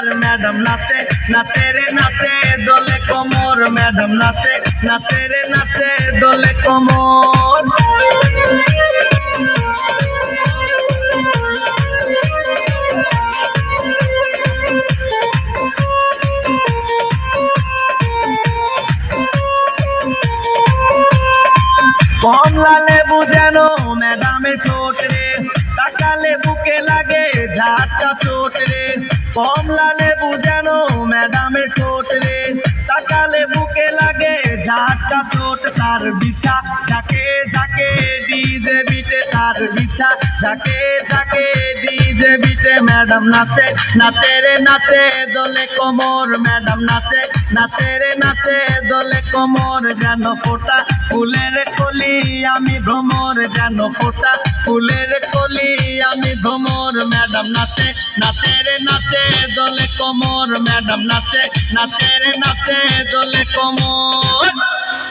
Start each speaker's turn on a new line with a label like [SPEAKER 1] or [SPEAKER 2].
[SPEAKER 1] আর madam নাচে নাচে রে নাচে দোলে কোমর ম্যাডাম নাচে নাচে রে নাচে দোলে কোমর কমলা লেবু যেন ম্যাডামের ঠোঁট রে তাকালে বুকে লাগে ঝাঁটা চোট রে কমলা লেবু যেন ম্যাডামের ঠোঁট রে তাকালে বুকে লাগে ঝাঁটা চোট তার বিছা ঝাঁকে ঝাঁকে ডিজে বিটে তার বিছা ঝাঁকে ঝাঁকে ডিজে বিটে ম্যাডাম নাচে নাচে রে নাচে দোলে কোমর ম্যাডাম নাচে নাচে রে নাচে দোলে কোমর যেন ফোটা ফুলের কলি আমি ভ্রমর যেন ফোটা ফুলের কলি আমি ভ্রমর ম্যাডাম নাচে নাচে রে নাচে দোলে কোমর ম্যাডাম নাচে নাচে রে নাচে দোলে কোমর